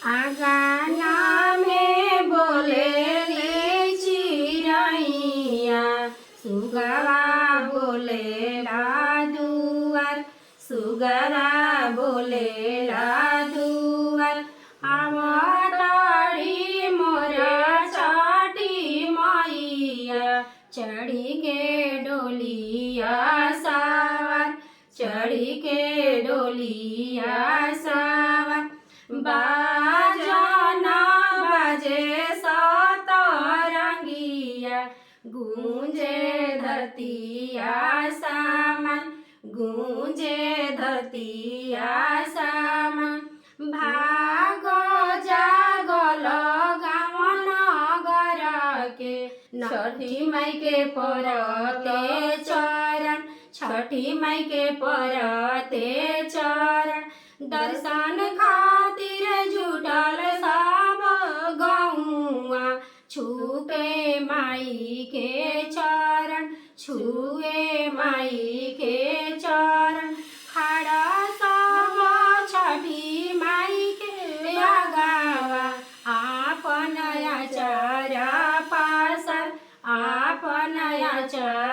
आंगना में बोले ले चिरैया, सुगवा बोलेला दुआर, सुगवा बोलेला दुआर। आवताड़ी मोर छठी मैया, चढ़ी के डोलिया सवार, चढ़ी के डोलिया सवार। बाजना बाजे सतरंगिया, गूंजे धरतिया सामन, गूंजे धरतिया सामन। भागो जागल गाँव नगर के, छठी माई के परते चरण, छठी माई के परते चरण। दर्शन खातिर जुटल सब गौआ, छुके माई के चरण, छुए माई के चरण। खड़ा सब छठी माई के आगावा, आपन आचार पासर, आपन आचार